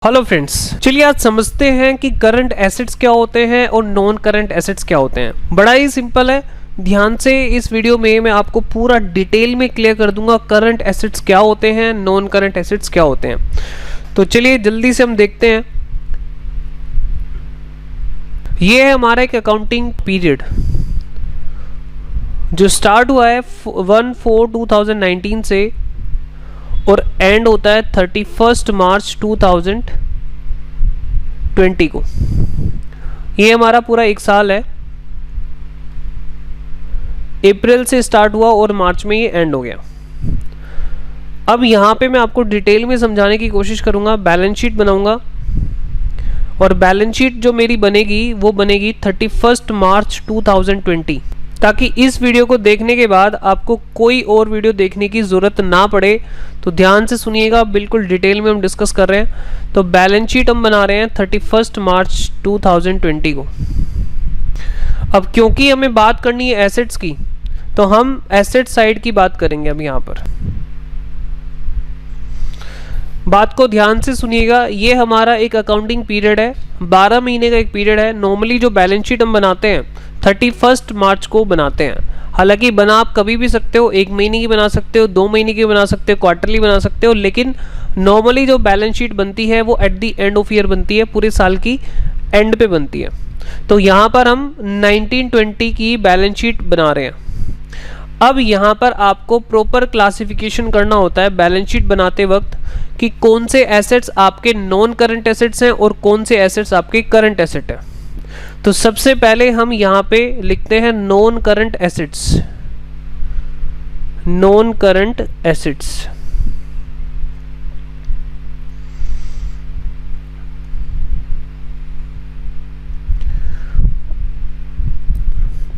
Hello friends, चलिए आज समझते हैं कि करंट एसेट्स क्या होते हैं और नॉन करंट एसेट्स क्या होते हैं। बड़ा ही सिंपल है, ध्यान से इस वीडियो में मैं आपको पूरा डिटेल में क्लियर कर दूंगा करंट एसेट्स क्या होते हैं, नॉन करंट एसेट्स क्या होते हैं। तो चलिए जल्दी से हम देखते हैं। ये है हमारा एक अकाउंटिंग पीरियड जो स्टार्ट हुआ है 1/4/2019 से और एंड होता है 31 मार्च 2020 को। ये हमारा पूरा एक साल है, अप्रैल से स्टार्ट हुआ और मार्च में ये एंड हो गया। अब यहाँ पे मैं आपको डिटेल में समझाने की कोशिश करूँगा। बैलेंस शीट बनाऊँगा और बैलेंस शीट जो मेरी बनेगी वो बनेगी 31 मार्च 2020, ताकि इस वीडियो को देखने के बाद आपको कोई और वीडियो देखने की ज़रूरत ना पड़े। तो ध्यान से सुनिएगा, बिल्कुल डिटेल में हम डिस्कस कर रहे हैं। तो बैलेंस शीट हम बना रहे हैं 31 मार्च 2020 को। अब क्योंकि हमें बात करनी है एसेट्स की, तो हम एसेट साइड की बात करेंगे। अब यहाँ पर बात को ध्यान से सुनिएगा। ये हमारा एक अकाउंटिंग पीरियड है, 12 महीने का एक पीरियड है। नॉर्मली जो बैलेंस शीट हम बनाते हैं 31 मार्च को बनाते हैं। हालांकि बना आप कभी भी सकते हो, 1 महीने की बना सकते हो, 2 महीने की बना सकते हो, क्वार्टरली बना सकते हो, लेकिन नॉर्मली जो बैलेंस शीट बनती है वो at the end of year बनती है, पूरे साल की एंड पे बनती है। तो यहाँ पर हम 1920 की बैलेंस शीट बना रहे हैं। अब यहाँ पर आपको प्रॉपर क्लासिफिकेशन करना होता है बैलेंस शीट बनाते वक्त कि कौन से एसेट्स आपके नॉन करंट एसेट्स हैं और कौन से एसेट्स आपके करंट एसेट हैं। तो सबसे पहले हम यहाँ पे लिखते हैं non current assets. Non current assets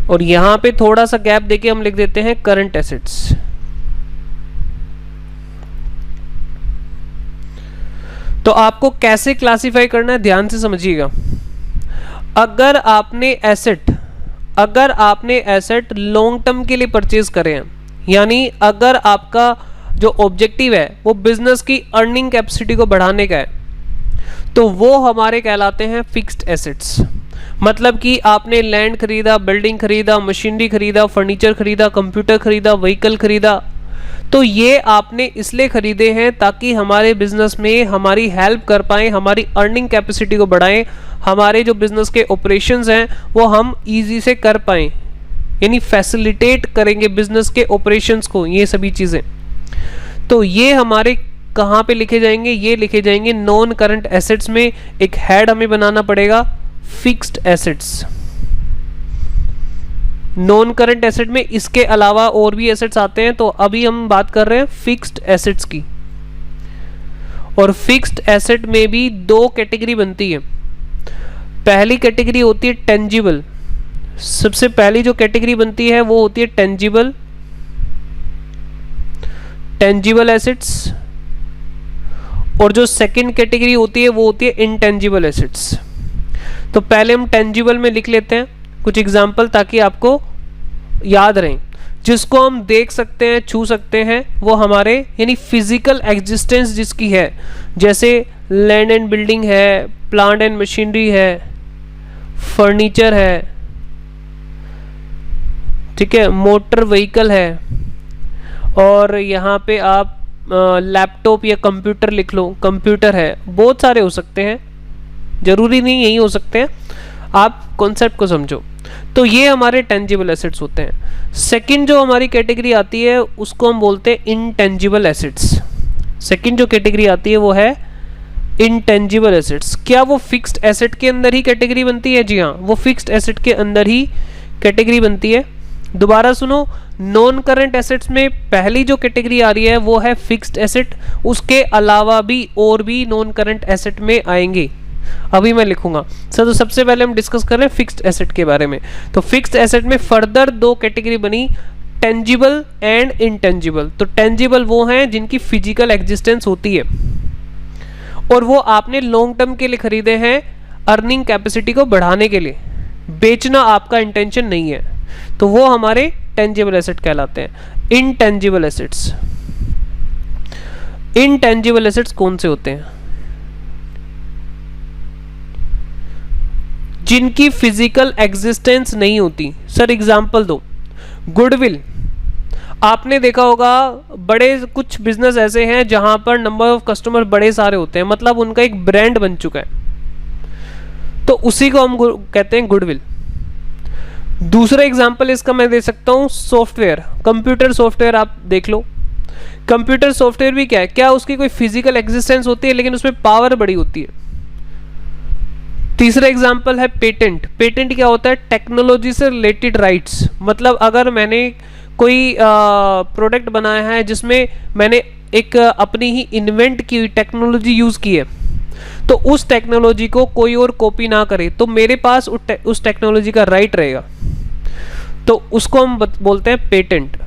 और यहां पे थोड़ा सा गैप देके हम लिख देते हैं करंट एसेट्स। तो आपको कैसे क्लासिफाई करना है ध्यान से समझिएगा। अगर आपने एसेट लॉन्ग टर्म के लिए परचेज करे हैं, यानी अगर आपका जो ऑब्जेक्टिव है वो बिजनेस की अर्निंग कैपेसिटी को बढ़ाने का है, तो वो हमारे कहलाते हैं फिक्स्ड एसेट्स। मतलब कि आपने लैंड खरीदा, बिल्डिंग खरीदा, मशीनरी खरीदा, फर्नीचर खरीदा, कंप्यूटर खरीदा, व्हीकल खरीदा, तो ये आपने इसलिए खरीदे हैं ताकि हमारे बिजनेस में हमारी हेल्प कर पाएं, हमारी अर्निंग कैपेसिटी को बढ़ाएं, हमारे जो बिजनेस के ऑपरेशंस हैं वो हम इजी से कर पाएं, यानी फैसिलिटेट करेंगे बिजनेस के ऑपरेशंस को, ये सभी चीज़ें। तो ये हमारे कहाँ पे लिखे जाएंगे? ये लिखे जाएंगे नॉन करंट एसेट्स में। एक हेड हमें बनाना पड़ेगा, fixed assets. Non current asset में इसके अलावा और भी एसेट्स आते हैं, तो अभी हम बात कर रहे हैं फिक्स्ड एसेट्स की। और फिक्स्ड एसेट में भी 2 कैटेगरी बनती है। पहली कैटेगरी होती है टेंजिबल। सबसे पहली जो कैटेगरी बनती है वो होती है टेंजिबल एसेट्स, और जो सेकंड कैटेगरी होती है वो होती है इनटेंजिबल एसेट्स। तो पहले हम टेंजिबल में लिख लेते हैं कुछ एग्जाम्पल, ताकि आपको याद रहें। जिसको हम देख सकते हैं, छू सकते हैं, वो हमारे यानी फिजिकल एग्जिस्टेंस जिसकी है, जैसे लैंड एंड बिल्डिंग है, प्लांट एंड मशीनरी है, फर्नीचर है, ठीक है, मोटर व्हीकल है, और यहाँ पे आप लैपटॉप या कंप्यूटर लिख लो, कंप्यूटर है। बहुत सारे हो सकते हैं, जरूरी नहीं यही हो सकते हैं, आप कॉन्सेप्ट को समझो। तो ये हमारे टेंजिबल एसेट्स होते हैं। सेकंड जो हमारी कैटेगरी आती है उसको हम बोलते हैं इनटेंजिबल एसेट्स। सेकंड जो कैटेगरी आती है वो है इनटेंजिबल एसेट्स। क्या वो फिक्स्ड एसेट के अंदर ही कैटेगरी बनती है? जी हाँ, वो फिक्स्ड एसेट के अंदर ही कैटेगरी बनती है। दोबारा सुनो, नॉन करंट एसेट्स में पहली जो कैटेगरी आ रही है वो है फिक्स्ड एसेट। उसके अलावा भी और भी नॉन करंट एसेट में आएंगे, अभी मैं लिखूंगा। तो सबसे पहले हम डिस्कस कर रहे हैं फिक्स्ड एसेट के बारे में। तो फिक्स्ड एसेट में फर्दर 2 कैटेगरी बनी, टेंजिबल एंड इनटेंजिबल। तो टेंजिबल वो हैं जिनकी फिजिकल एग्जिस्टेंस होती है और वो आपने लॉन्ग टर्म के लिए खरीदे हैं, अर्निंग कैपेसिटी को बढ़ाने के लिए, बेचना आपका इंटेंशन नहीं है, तो वो हमारे टेंजिबल एसेट कहलाते हैं। इनटेंजिबल एसेट्स कौन से होते हैं? जिनकी फिजिकल एग्जिस्टेंस नहीं होती। सर एग्जांपल दो। गुडविल, आपने देखा होगा बड़े कुछ बिजनेस ऐसे हैं जहां पर नंबर ऑफ कस्टमर बड़े सारे होते हैं, मतलब उनका एक ब्रांड बन चुका है, तो उसी को हम कहते हैं गुडविल। दूसरा एग्जांपल इसका मैं दे सकता हूं सॉफ्टवेयर, कंप्यूटर सॉफ्टवेयर आप देख लो। कंप्यूटर सॉफ्टवेयर भी क्या है, क्या उसकी कोई फिजिकल एग्जिस्टेंस होती है लेकिन उसमें पावर बड़ी होती है। तीसरा एग्जांपल है पेटेंट। पेटेंट क्या होता है, टेक्नोलॉजी से रिलेटेड राइट्स, मतलब अगर मैंने कोई प्रोडक्ट बनाया है जिसमें मैंने एक अपनी ही इन्वेंट की हुई टेक्नोलॉजी यूज की है, तो उस टेक्नोलॉजी को कोई और कॉपी ना करे तो मेरे पास उस टेक्नोलॉजी का राइट रहेगा, तो उसको हम बोलते हैं पेटेंट।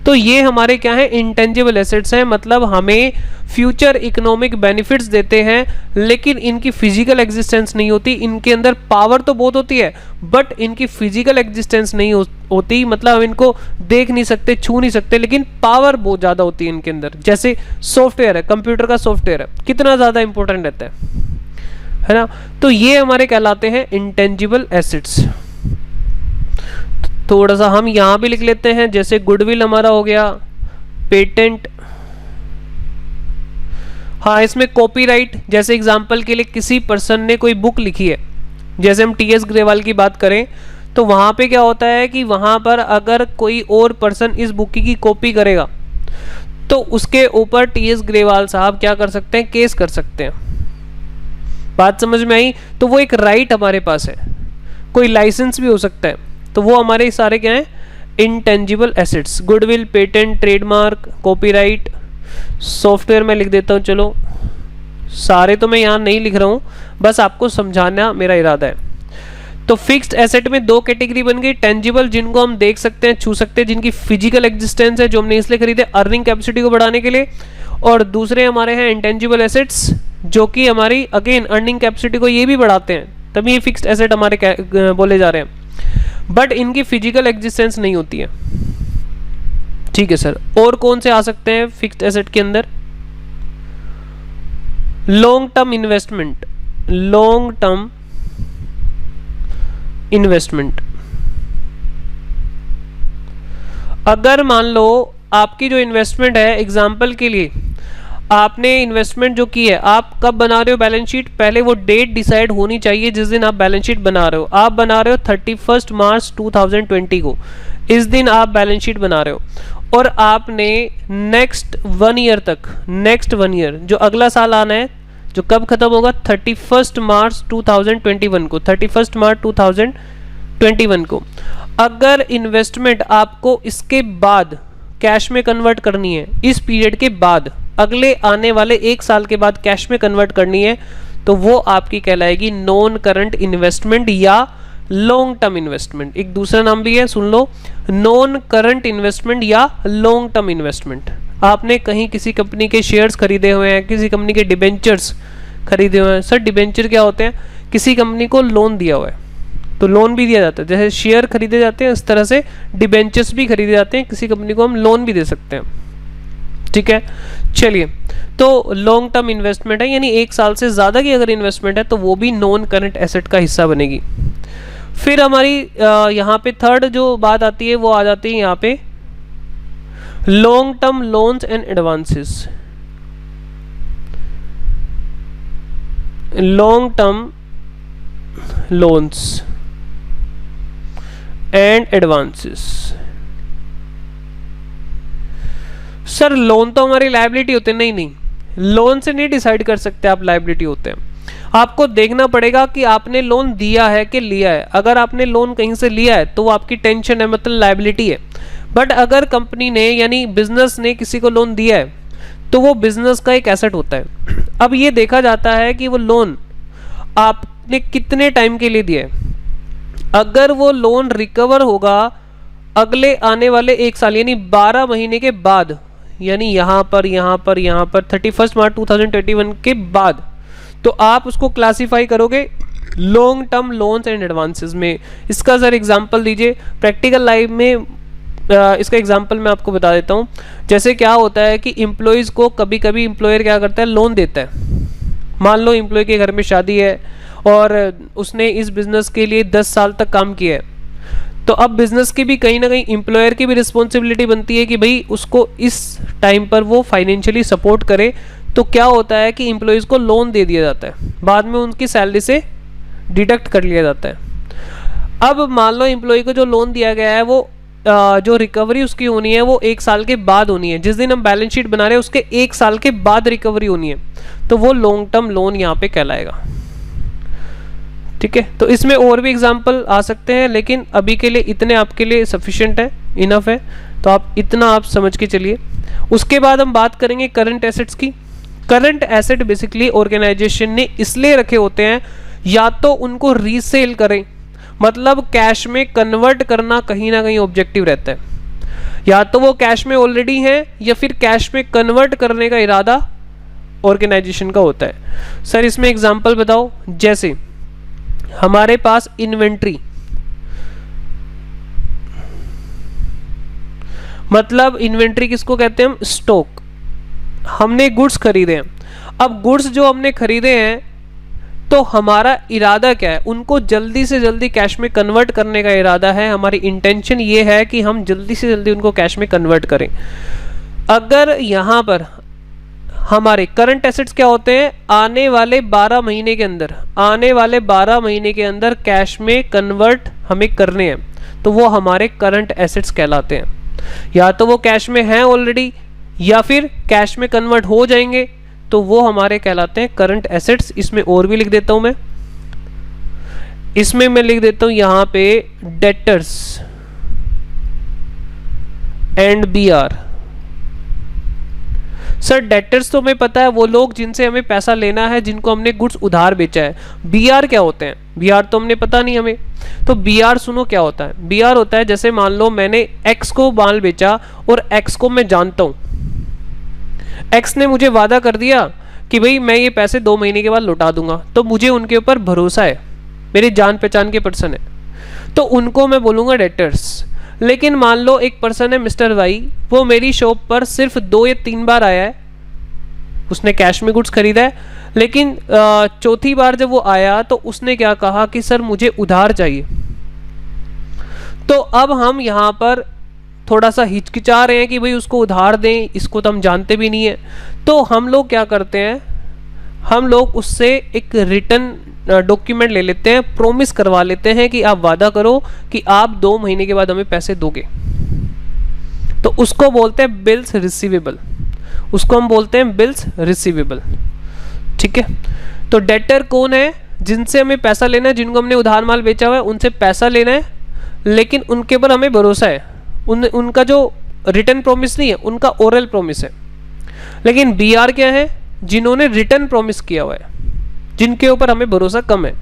तो ये हमारे क्या है, इंटेंजिबल एसेट्स हैं, मतलब हमें फ्यूचर इकोनॉमिक बेनिफिट्स देते हैं लेकिन इनकी फिजिकल एग्जिस्टेंस नहीं होती। इनके अंदर पावर तो बहुत होती है बट इनकी फिजिकल एग्जिस्टेंस नहीं होती, मतलब हम इनको देख नहीं सकते, छू नहीं सकते, लेकिन पावर बहुत ज़्यादा होती है इनके अंदर। जैसे सॉफ्टवेयर है, कंप्यूटर का सॉफ्टवेयर है, कितना ज़्यादा इंपॉर्टेंट रहता है ना। तो ये हमारे कहलाते हैं इंटेंजिबल एसेट्स। थोड़ा सा हम यहां भी लिख लेते हैं, जैसे गुडविल हमारा हो गया, पेटेंट, हाँ इसमें कॉपीराइट, जैसे एग्जांपल के लिए किसी पर्सन ने कोई बुक लिखी है, जैसे हम टीएस ग्रेवाल की बात करें तो वहां पे क्या होता है कि वहां पर अगर कोई और पर्सन इस बुक की कॉपी करेगा तो उसके ऊपर टीएस ग्रेवाल साहब क्या कर सकते हैं, केस कर सकते हैं। बात समझ में आई। तो वो एक राइट हमारे पास है, कोई लाइसेंस भी हो सकता है, तो वो हमारे सारे क्या हैं, intangible assets. Goodwill, patent, trademark, copyright, software में लिख देता हूँ, चलो सारे तो मैं यहाँ नहीं लिख रहा हूँ, बस आपको समझाना मेरा इरादा है। तो फिक्स्ड एसेट में दो कैटेगरी बन गई, टेंजिबल जिनको हम देख सकते हैं, छू सकते हैं, जिनकी फिजिकल एग्जिस्टेंस है, जो हमने इसलिए खरीदे अर्निंग कैपेसिटी को बढ़ाने के लिए, और दूसरे हमारे हैं इंटेंजिबल एसेट्स जो कि हमारी अगेन अर्निंग कैपेसिटी को ये भी बढ़ाते हैं, तभी ये फिक्स्ड एसेट हमारे बोले जा रहे हैं, बट इनकी फिजिकल एग्जिस्टेंस नहीं होती है। ठीक है सर, और कौन से आ सकते हैं फिक्स्ड एसेट के अंदर, long term investment. Long term investment, अगर मान लो आपकी जो इन्वेस्टमेंट है, एग्जांपल के लिए आपने इन्वेस्टमेंट जो की है, आप कब बना रहे हो बैलेंस शीट, पहले वो डेट डिसाइड होनी चाहिए जिस दिन आप बैलेंस शीट बना रहे हो। आप बना रहे हो 31 मार्च 2020 को, इस दिन आप बैलेंस शीट बना रहे हो, और आपने नेक्स्ट 1 ईयर तक, नेक्स्ट 1 ईयर जो अगला साल आना है, जो कब खत्म होगा, 31 मार्च 2021 को, 31 मार्च 2021 को, अगर इन्वेस्टमेंट आपको इसके बाद कैश में कन्वर्ट करनी है, इस पीरियड के बाद, अगले आने वाले 1 साल के बाद कैश में कन्वर्ट करनी है, तो वो आपकी कहलाएगी नॉन करंट इन्वेस्टमेंट या लॉन्ग टर्म इन्वेस्टमेंट। एक दूसरा नाम भी है, सुन लो, नॉन करंट इन्वेस्टमेंट या लॉन्ग टर्म इन्वेस्टमेंट। आपने कहीं किसी कंपनी के शेयर्स खरीदे हुए हैं, किसी कंपनी के डिबेंचर्स खरीदे हुए हैं। सर डिबेंचर क्या होते हैं, किसी कंपनी को लोन दिया हुआ है, तो लोन भी दिया जाता है, जैसे शेयर खरीदे जाते हैं इस तरह से डिबेंचर्स भी खरीदे जाते हैं, किसी कंपनी को हम लोन भी दे सकते हैं। ठीक है, चलिए, तो लॉन्ग टर्म इन्वेस्टमेंट है, यानी 1 साल से ज़्यादा की अगर इन्वेस्टमेंट है तो वो भी नॉन करंट एसेट का हिस्सा बनेगी। फिर हमारी यहाँ पे थर्ड जो बात आती है वो आ जाती है यहाँ पे long term loans and advances. Long term loans and advances. Sir loan तो हमारी लायबिलिटी होते हैं, नहीं, लोन से नहीं डिसाइड कर सकते आप लायबिलिटी होते हैं। आपको देखना पड़ेगा कि आपने लोन दिया है कि लिया है। अगर आपने लोन कहीं से लिया है तो वो आपकी टेंशन है, मतलब लायबिलिटी है। बट अगर कंपनी ने यानी बिजनेस ने किसी को लोन दिया है तो वो बिजनेस का एक एसेट होता है। अब ये देखा जाता है कि वो लोन आपने कितने टाइम के लिए दिया है। अगर वो लोन रिकवर होगा अगले आने वाले 1 साल यानी 12 महीने के बाद, यानी यहाँ पर 31 मार्च 2021 के बाद, तो आप उसको क्लासिफाई करोगे long term loans and advances में। इसका सर एग्जांपल दीजिए प्रैक्टिकल लाइफ में। इसका एग्जांपल मैं आपको बता देता हूँ। जैसे क्या होता है कि एम्प्लॉयज़ को कभी कभी एम्प्लॉयर क्या करता है, लोन देता है, मान लो एम्प्लॉय के घर में शादी है और उसने इस बिजनेस के लिए 10 साल तक काम किया है, तो अब बिजनेस की भी कहीं ना कहीं एम्प्लॉयर की भी रिस्पॉन्सिबिलिटी बनती है कि भाई उसको इस टाइम पर वो फाइनेंशियली सपोर्ट करे। तो क्या होता है कि एम्प्लॉयज़ को लोन दे दिया जाता है, बाद में उनकी सैलरी से डिडक्ट कर लिया जाता है। अब मान लो एम्प्लॉय को जो लोन दिया गया है वो जो रिकवरी उसकी होनी है वो 1 साल के बाद होनी है। जिस दिन हम बैलेंस शीट बना रहे हैं उसके 1 साल के बाद रिकवरी होनी है, तो वो लॉन्ग टर्म लोन यहाँ पे कहलाएगा। ठीक है, तो इसमें और भी एग्जाम्पल आ सकते हैं, लेकिन अभी के लिए इतने आपके लिए सफिशिएंट है, इनफ है, तो आप इतना आप समझ के चलिए। उसके बाद हम बात करेंगे करंट एसेट्स की। करंट एसेट बेसिकली ऑर्गेनाइजेशन ने इसलिए रखे होते हैं, या तो उनको रीसेल करें, मतलब कैश में कन्वर्ट करना कहीं ना कहीं ऑब्जेक्टिव रहता है, या तो वो कैश में ऑलरेडी है या फिर कैश में कन्वर्ट करने का इरादा ऑर्गेनाइजेशन का होता है। सर इसमें एग्जांपल बताओ। जैसे हमारे पास इन्वेंट्री, मतलब इन्वेंट्री किसको कहते हैं हम? स्टॉक। हमने गुड्स खरीदे हैं, अब गुड्स जो हमने खरीदे हैं तो हमारा इरादा क्या है? उनको जल्दी से जल्दी कैश में कन्वर्ट करने का इरादा है। हमारी इंटेंशन ये है कि हम जल्दी से जल्दी उनको कैश में कन्वर्ट करें। अगर यहाँ पर हमारे करंट एसेट्स क्या होते हैं? आने वाले 12 महीने के अंदर, आने वाले 12 महीने के अंदर कैश में कन्वर्ट हमें करने हैं, तो वो हमारे करंट एसेट्स कहलाते हैं। या तो वो कैश में हैं ऑलरेडी या फिर कैश में कन्वर्ट हो जाएंगे, तो वो हमारे कहलाते हैं करंट एसेट्स। इसमें और भी लिख देता हूं मैं, इसमें मैं लिख देता हूं यहां पे debtors and BR. Sir debtors तो हमें पता है, वो लोग जिनसे हमें पैसा लेना है, जिनको हमने गुड्स उधार बेचा है। बीआर क्या होते हैं? बीआर तो हमने पता नहीं हमें, तो बीआर सुनो क्या होता है। बीआर होता है जैसे मान लो मैंने एक्स को माल बेचा और एक्स को मैं जानता हूं, एक्स ने मुझे वादा कर दिया कि भाई मैं ये पैसे 2 महीने के बाद लौटा दूंगा, तो मुझे उनके ऊपर भरोसा है, मेरी जान पहचान के पर्सन है, तो उनको मैं बोलूँगा डेटर्स। लेकिन मान लो एक पर्सन है मिस्टर वाई, वो मेरी शॉप पर सिर्फ 2 या 3 बार आया है, उसने कैश में गुड्स खरीदा है, लेकिन चौथी बार जब वो आया तो उसने क्या कहा कि सर मुझे उधार चाहिए। तो अब हम यहाँ पर थोड़ा सा हिचकिचा रहे हैं कि भाई उसको उधार दें, इसको तो हम जानते भी नहीं है। तो हम लोग क्या करते हैं, हम लोग उससे एक रिटर्न डॉक्यूमेंट ले लेते हैं, प्रॉमिस करवा लेते हैं कि आप वादा करो कि आप 2 महीने के बाद हमें पैसे दोगे। तो उसको बोलते हैं बिल्स रिसीवेबल, उसको हम बोलते हैं बिल्स रिसीवेबल। ठीक है, तो डेटर कौन है? जिनसे हमें पैसा लेना है, जिनको हमने उधार माल बेचा हुआ है उनसे पैसा लेना है, लेकिन उनके ऊपर हमें भरोसा है। उनका जो रिटर्न प्रॉमिस नहीं है, उनका ओरल प्रॉमिस है। लेकिन बीआर क्या है? जिन्होंने रिटर्न प्रॉमिस किया हुआ है, जिनके ऊपर हमें भरोसा कम है।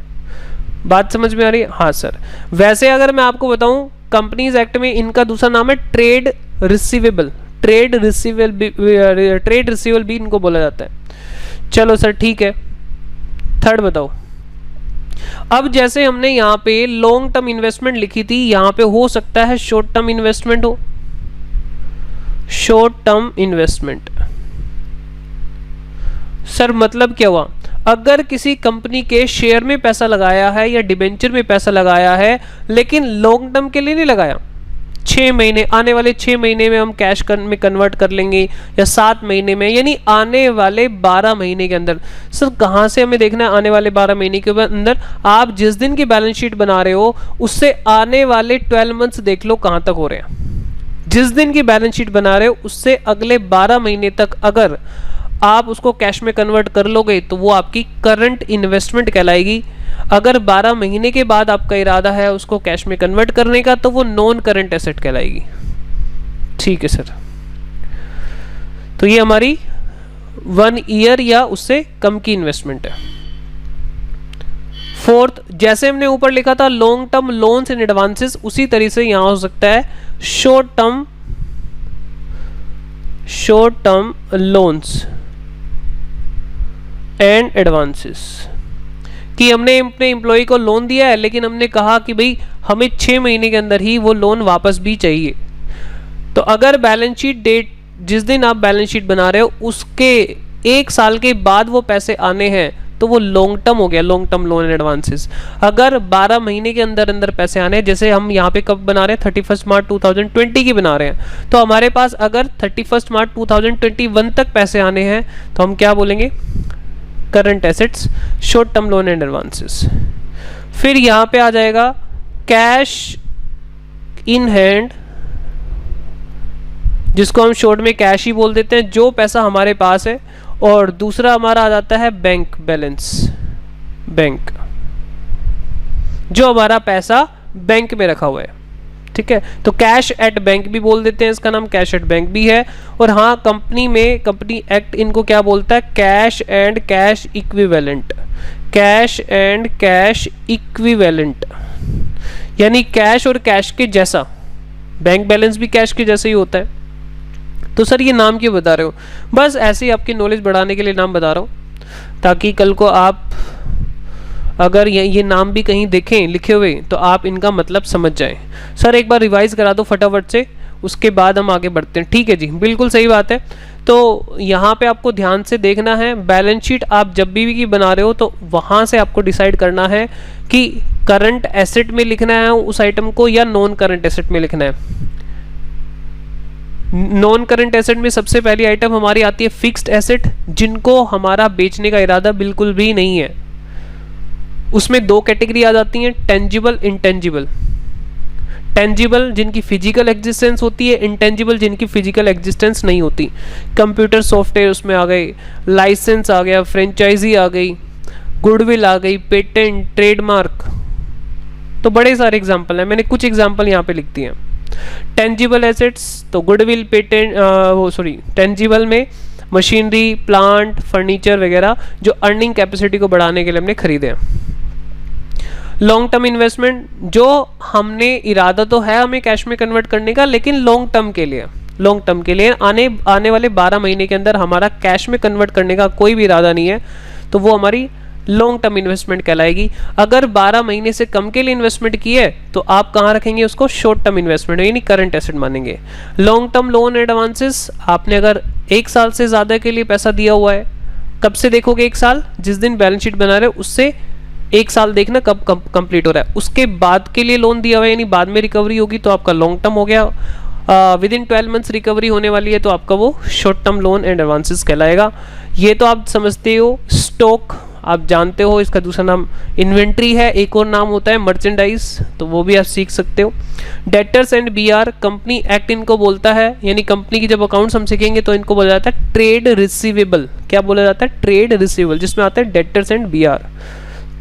बात समझ में आ रही है? हाँ सर। वैसे अगर मैं आपको बताऊं, कंपनीज एक्ट में इनका दूसरा नाम है ट्रेड रिसीवेबल, ट्रेड रिसीवेबल भी इनको बोला जाता है। चलो सर ठीक है, थर्ड बताओ। अब जैसे हमने यहाँ पे लॉन्ग टर्म इन्वेस्टमेंट लिखी थी, यहाँ पे हो सकता है शॉर्ट टर्म इन्वेस्टमेंट हो, शॉर्ट टर्म इन्वेस्टमेंट। सर मतलब क्या हुआ? अगर किसी कंपनी के शेयर में पैसा लगाया है या डिबेंचर में पैसा लगाया है, लेकिन लॉन्ग टर्म के लिए नहीं लगाया, 6 महीने, आने वाले 6 महीने में हम कैश में कन्वर्ट कर लेंगे, या 7 महीने में, यानी आने वाले 12 महीने के अंदर। सर कहाँ से हमें देखना है आने वाले 12 महीने के अंदर? आप जिस दिन की बैलेंस शीट बना रहे हो उससे आने वाले 12 मंथ्स देख लो कहाँ तक हो रहे हैं। जिस दिन की बैलेंस शीट बना रहे हो उससे अगले 12 महीने तक अगर आप उसको कैश में कन्वर्ट कर लोगे तो वो आपकी करंट इन्वेस्टमेंट कहलाएगी। अगर 12 महीने के बाद आपका इरादा है उसको कैश में कन्वर्ट करने का, तो वो नॉन करंट एसेट कहलाएगी। ठीक है सर, तो ये हमारी 1 ईयर या उससे कम की इन्वेस्टमेंट है। फोर्थ, जैसे हमने ऊपर लिखा था long term loans and advances, उसी तरीके से यहां हो सकता है short term loans and advances, कि हमने अपने एम्प्लॉय को लोन दिया है, लेकिन हमने कहा कि भाई हमें 6 महीने के अंदर ही वो लोन वापस भी चाहिए। तो अगर बैलेंस शीट डेट, जिस दिन आप बैलेंस शीट बना रहे हो उसके 1 साल के बाद वो पैसे आने हैं, तो वो लॉन्ग टर्म हो गया, long term loan and advances. अगर 12 महीने के अंदर अंदर पैसे आने हैं, जैसे हम यहाँ पे कब बना रहे हैं 31 मार्च 2020 की बना रहे हैं, तो हमारे पास अगर 31 मार्च 2021 तक पैसे आने हैं तो हम क्या बोलेंगे, current assets, short term loan and advances. फिर यहाँ पे आ जाएगा कैश इन हैंड, जिसको हम शॉर्ट में कैश ही बोल देते हैं, जो पैसा हमारे पास है। और दूसरा हमारा आ जाता है बैंक बैलेंस, बैंक, जो हमारा पैसा बैंक में रखा हुआ है, ठीक है। तो कैश एट बैंक भी बोल देते हैं, इसका नाम कैश एट बैंक भी है। और हाँ, कंपनी में कंपनी एक्ट इनको क्या बोलता है, cash and cash equivalent, cash and cash equivalent, यानी कैश और कैश के जैसा। बैंक बैलेंस भी कैश के जैसा ही होता है। तो सर ये नाम क्यों बता रहे हो, बस ऐसे ही आपकी नॉलेज बढ़ाने के लिए नाम बता रहा हूँ, ताकि कल को आप अगर ये नाम भी कहीं देखें लिखे हुए तो आप इनका मतलब समझ जाएं। सर एक बार रिवाइज करा दो फटाफट से, उसके बाद हम आगे बढ़ते हैं। ठीक है जी, बिल्कुल सही बात है। तो यहाँ पे आपको ध्यान से देखना है, बैलेंस शीट आप जब भी बना रहे हो तो वहाँ से आपको डिसाइड करना है कि करंट एसेट में लिखना है उस आइटम को या नॉन करंट एसेट में लिखना है। नॉन करंट एसेट में सबसे पहली आइटम हमारी आती है फिक्स्ड एसेट, जिनको हमारा बेचने का इरादा बिल्कुल भी नहीं है। उसमें दो कैटेगरी आ जाती हैं, टेंजिबल, इंटेंजिबल। टेंजिबल जिनकी फिजिकल एग्जिस्टेंस होती है, इंटेंजिबल जिनकी फिजिकल एग्जिस्टेंस नहीं होती। कंप्यूटर सॉफ्टवेयर उसमें आ गए, लाइसेंस आ गया, फ्रेंचाइजी आ गई, गुडविल आ गई, पेटेंट, ट्रेडमार्क, तो बड़े सारे एग्जाम्पल हैं, मैंने कुछ एग्जाम्पल यहाँ पे लिख दिए हैं। टेंजिबल एसेट्स तो गुडविल, पेटेंट, टेंजिबल में मशीनरी, प्लांट, फर्नीचर वगैरह जो अर्निंग कैपेसिटी को बढ़ाने के लिए हमने खरीदे हैं। लॉन्ग टर्म इन्वेस्टमेंट, जो हमने इरादा तो है हमें कैश में कन्वर्ट करने का, लेकिन लॉन्ग टर्म के लिए, लॉन्ग टर्म के लिए आने वाले 12 महीने के अंदर हमारा कैश में कन्वर्ट करने का कोई भी इरादा नहीं है, तो वो हमारी लॉन्ग टर्म इन्वेस्टमेंट कहलाएगी। अगर 12 महीने से कम के लिए इन्वेस्टमेंट की है तो आप कहाँ रखेंगे उसको, शॉर्ट टर्म इन्वेस्टमेंट यानी करंट एसेट मानेंगे। लॉन्ग टर्म लोन एडवांसेस, आपने अगर 1 साल से ज़्यादा के लिए पैसा दिया हुआ है, कब से देखोगे 1 साल, जिस दिन बैलेंस शीट बना रहे हो उससे 1 साल देखना कब कंप्लीट हो रहा है, उसके बाद के लिए लोन दिया हुआ है यानी बाद में रिकवरी होगी तो आपका लॉन्ग टर्म हो गया। विद इन 12 मंथ्स रिकवरी होने वाली है तो आपका वो short term loan and advances कहलाएगा। ये तो आप समझते हो। स्टॉक आप जानते हो, इसका दूसरा नाम इन्वेंट्री है, एक और नाम होता है मर्चेंडाइज, तो वो भी आप सीख सकते हो। Debtors and BR, company act इनको बोलता है, यानी कंपनी की जब अकाउंट्स हम सीखेंगे तो इनको बोला जाता है ट्रेड रिसीवेबल। क्या बोला जाता है, ट्रेड रिसीवेबल, जिसमें आता है डेटर्स एंड बीआर।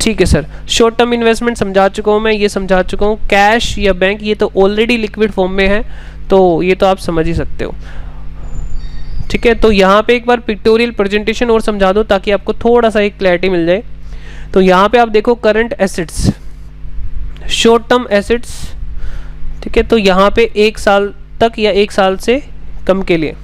ठीक है सर, शॉर्ट टर्म इन्वेस्टमेंट समझा चुका हूँ मैं, ये समझा चुका हूँ। कैश या बैंक ये तो ऑलरेडी लिक्विड फॉर्म में है, तो ये तो आप समझ ही सकते हो। ठीक है, तो यहाँ पे एक बार पिक्टोरियल प्रेजेंटेशन और समझा दो ताकि आपको थोड़ा सा एक क्लैरिटी मिल जाए। तो यहाँ पे आप देखो current assets, short term assets, ठीक है, तो यहाँ पे 1 साल तक या 1 साल से कम के लिए।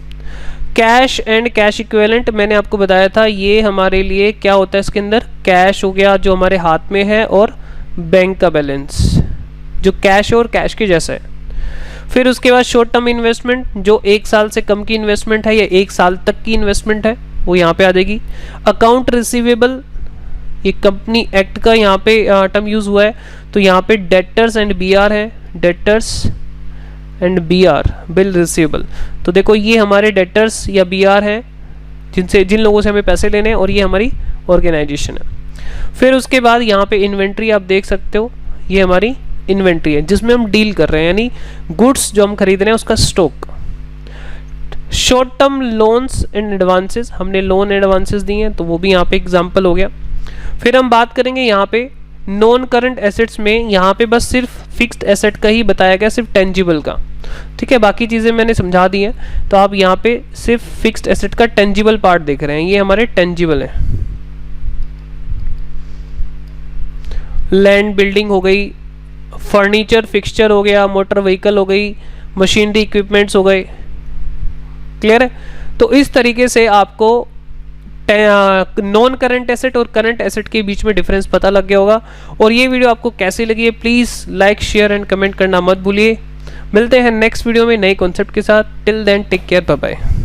कैश एंड कैश इक्विवेलेंट मैंने आपको बताया था, ये हमारे लिए क्या होता है, इसके अंदर कैश हो गया जो हमारे हाथ में है और बैंक का बैलेंस जो कैश और कैश के जैसा है। फिर उसके बाद शॉर्ट टर्म इन्वेस्टमेंट जो 1 साल से कम की इन्वेस्टमेंट है या 1 साल तक की इन्वेस्टमेंट है, वो यहाँ पे आ जाएगी। अकाउंट रिसीवेबल, ये कंपनी एक्ट का यहाँ पे टर्म यूज हुआ है, तो यहाँ पे डेटर्स एंड बीआर है, debtors and BR, bill receivable. तो देखो ये हमारे डेटर्स या बीआर है जिन लोगों से हमें पैसे लेने हैं, और ये हमारी ऑर्गेनाइजेशन है। फिर उसके बाद यहाँ पे इन्वेंट्री आप देख सकते हो, ये हमारी इन्वेंट्री है जिसमें हम डील कर रहे हैं, यानी गुड्स जो हम खरीद रहे हैं उसका stock. Short term loans and advances, हमने लोन एडवांसेस दिए हैं तो वो भी यहाँ पे एग्जांपल हो गया। फिर हम बात करेंगे यहाँ पे नॉन करंट एसेट्स में, यहाँ पे बस सिर्फ फिक्स्ड एसेट का ही बताया गया, सिर्फ टेंजिबल का। ठीक है, बाकी चीज़ें मैंने समझा दी हैं, तो आप यहाँ पे सिर्फ फिक्स्ड एसेट का टेंजिबल पार्ट देख रहे हैं, ये हमारे टेंजिबल है। लैंड बिल्डिंग हो गई, फर्नीचर फिक्सचर हो गया, मोटर व्हीकल हो गई, मशीनरी इक्विपमेंट्स हो गए। क्लियर है? तो इस तरीके से आपको नॉन करंट एसेट और करंट एसेट के बीच में डिफरेंस पता लग गया होगा। और ये वीडियो आपको कैसी लगी है please like, share and comment करना मत भूलिए। मिलते हैं नेक्स्ट वीडियो में नए कॉन्सेप्ट के साथ। Till then take care, bye bye.